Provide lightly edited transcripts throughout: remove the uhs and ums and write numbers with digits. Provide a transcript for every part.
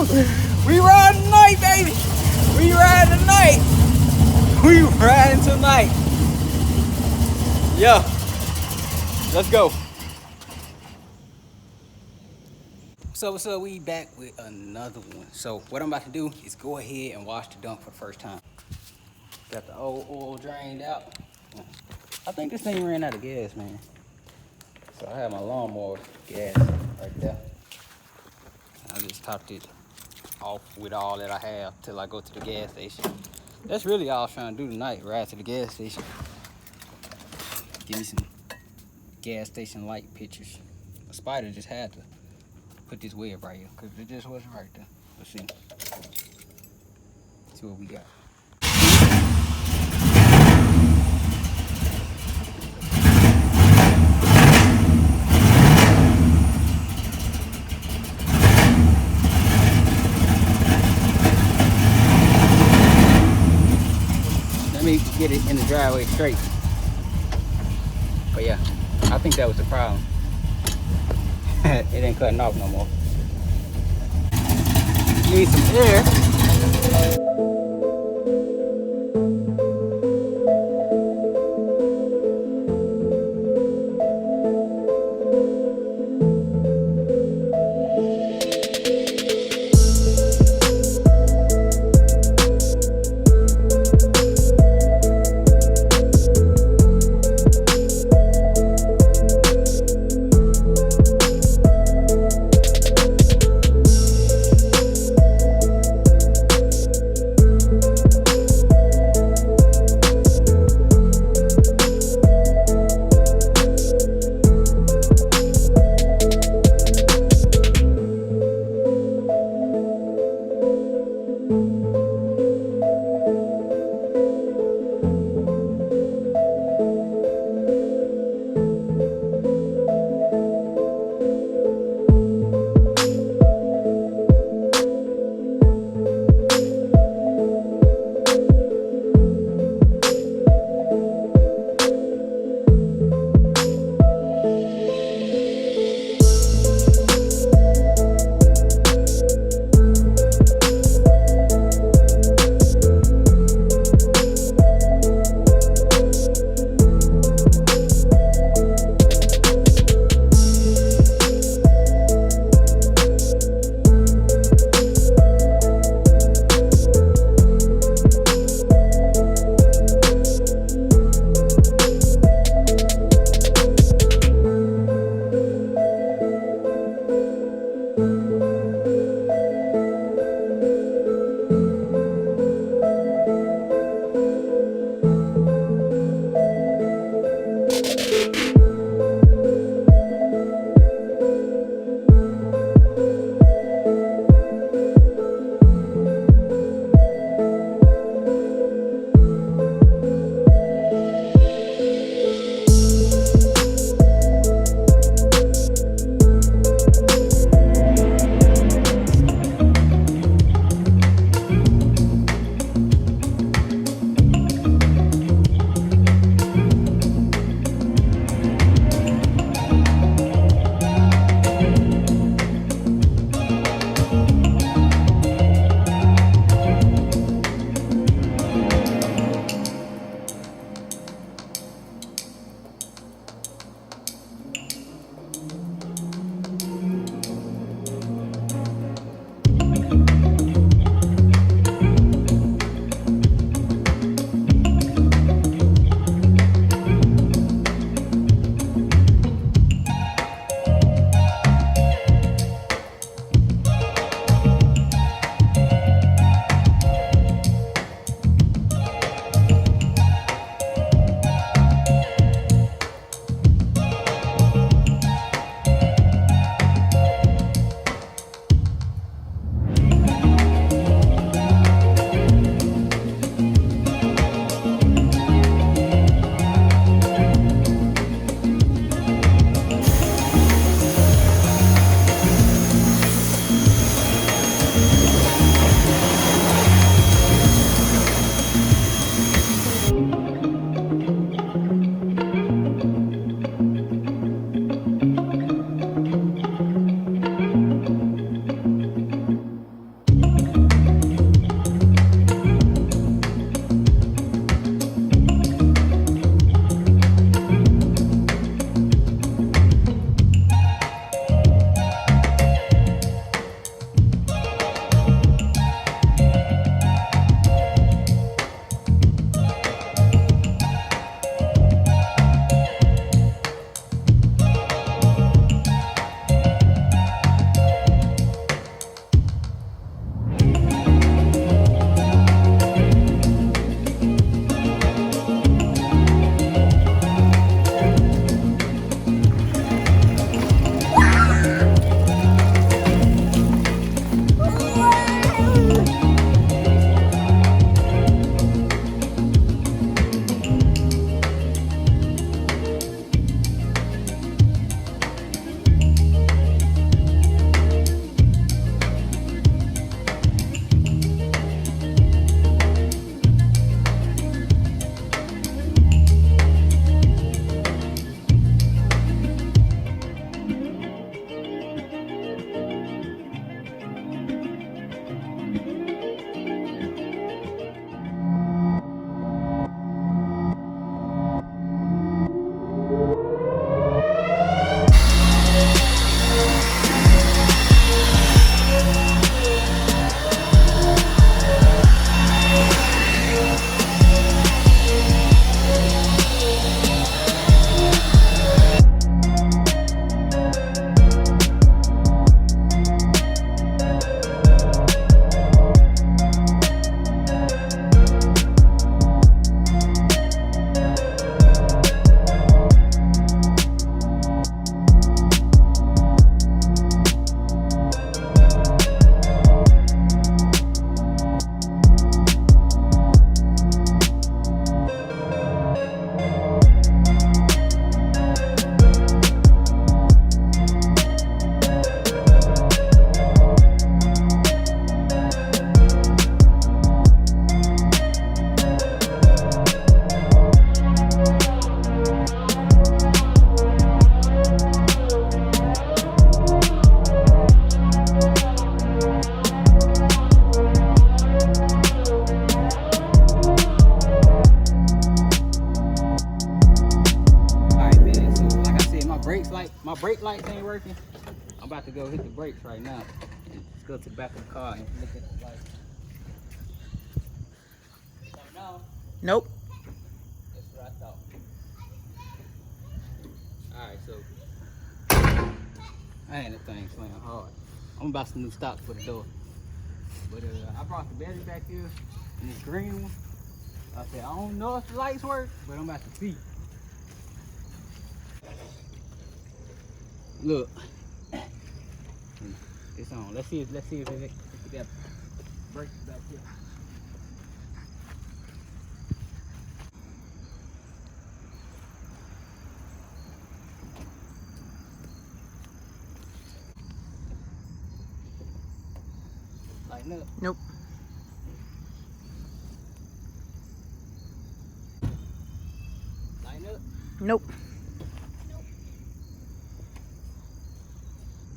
We riding tonight, baby. We riding tonight. We riding tonight. Yeah. Let's go. What's up? We back with another one. So what I'm about to do is go ahead and wash the Donk for the first time. Got the old oil drained out. I think this thing ran out of gas, man. So I have my lawnmower gas right there. I just topped it off with all that I have till I go to the gas station. That's really all I was trying to do tonight, ride to the gas station. Give me some gas station light pictures. A spider just had to put this web right here because it just wasn't right there. Let's see. See what we got. Let me get it in the driveway straight. But yeah, I think that was the problem. It ain't cutting off no more. Need some air. lights ain't working, I'm about to go hit the brakes right now. And just go to the back of the car and look at the lights. Something else? Nope. That's what I thought. Alright, so man, that thing's playing hard. I'm about some new stock for the door. But I brought the battery back here in this green one. I said, I don't know if the lights work, but I'm about to see. Look. It's on. Let's see if it got brakes back here. Lighten up. Nope. Lighten up. Nope.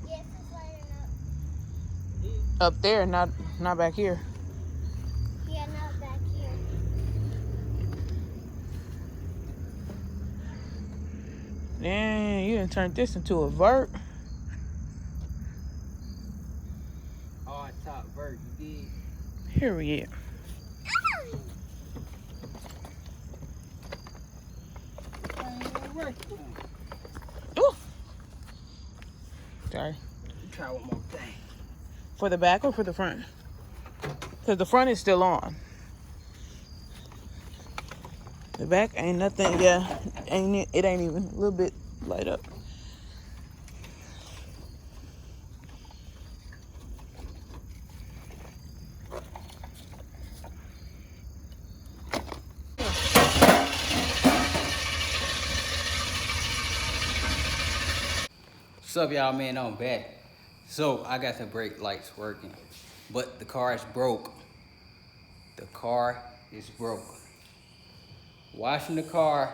Yes, it's lighting up. Up there, not back here. Yeah, not back here. Dang, you done turned this into a vert. Hard top vert, you did. Period. Ooh. Sorry. Try one more thing. For the back or for the front? Because the front is still on. The back ain't nothing. Yeah, it ain't even a little bit light up. What's up, y'all, man? I'm back. So I got the brake lights working, but the car is broke. The car is broke. Washing the car,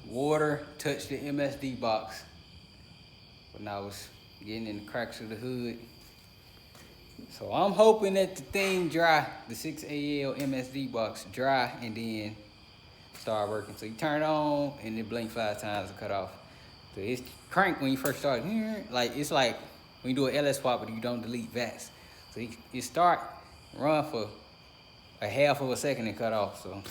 water touched the MSD box when I was getting in the cracks of the hood. So I'm hoping that the thing dry, the 6AL MSD box dry, and then start working. So you turn it on and it blink 5 times to cut off. So it's crank when you first start. Like it's like when you do an LS swap, but you don't delete VATs. So you start run for a half of a second and cut off. So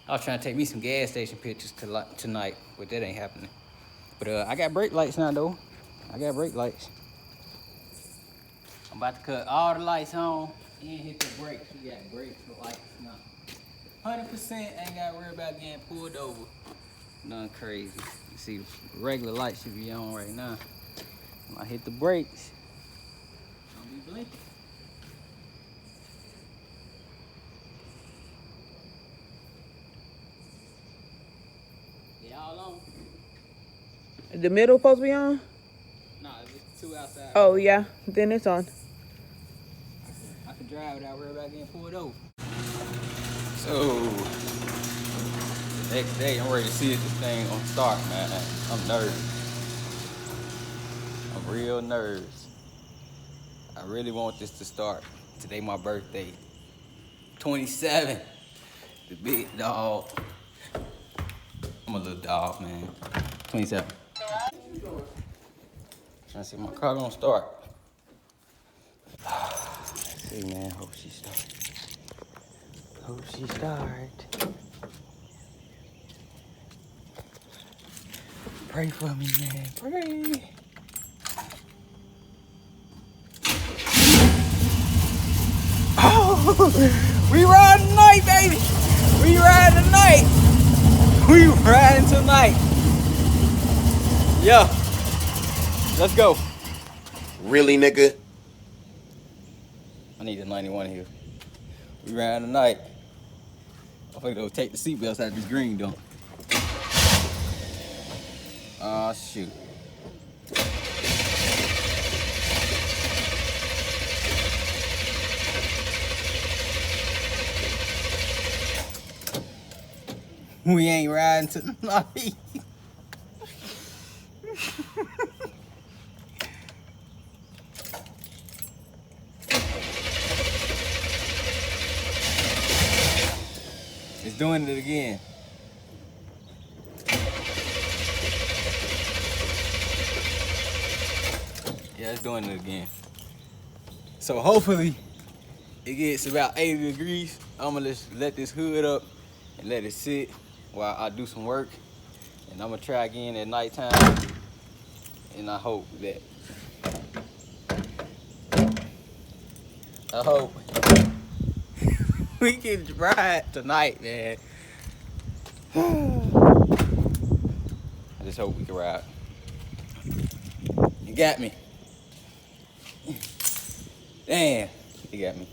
I was trying to take me some gas station pictures tonight, but that ain't happening. But I got brake lights now though. I got brake lights. I'm about to cut all the lights on and hit the brakes. We got brakes for lights now. 100% ain't got to worry about getting pulled over. Nothing crazy. You see the regular lights should be on right now. When I hit the brakes, don't be blinking. They all on? The middle supposed to be on? Nah, it's 2 outside. Oh yeah, then it's on. I can drive without worrying about getting pulled over. So, the next day, I'm ready to see if this thing gonna start, man. I'm nervous. I'm real nervous. I really want this to start. Today my birthday. 27. The big dog. I'm a little dog, man. 27. Trying to see if my car gonna start. Let's see, man. Hope she start. Hope she start. Pray for me, man. Pray. Oh, we riding tonight, baby. We riding tonight. We riding tonight. Yeah. Let's go. Really, nigga? I need a 91 here. We riding tonight. I'm gonna go take the seatbelts out of this green Donk. Oh, shoot. We ain't riding tonight. It's doing it again. Yeah, it's doing it again. So hopefully it gets about 80 degrees. I'm gonna just let this hood up and let it sit while I do some work. And I'm gonna try again at nighttime. And I hope we can ride tonight, man. I just hope we can ride. You got me. Damn, you got me.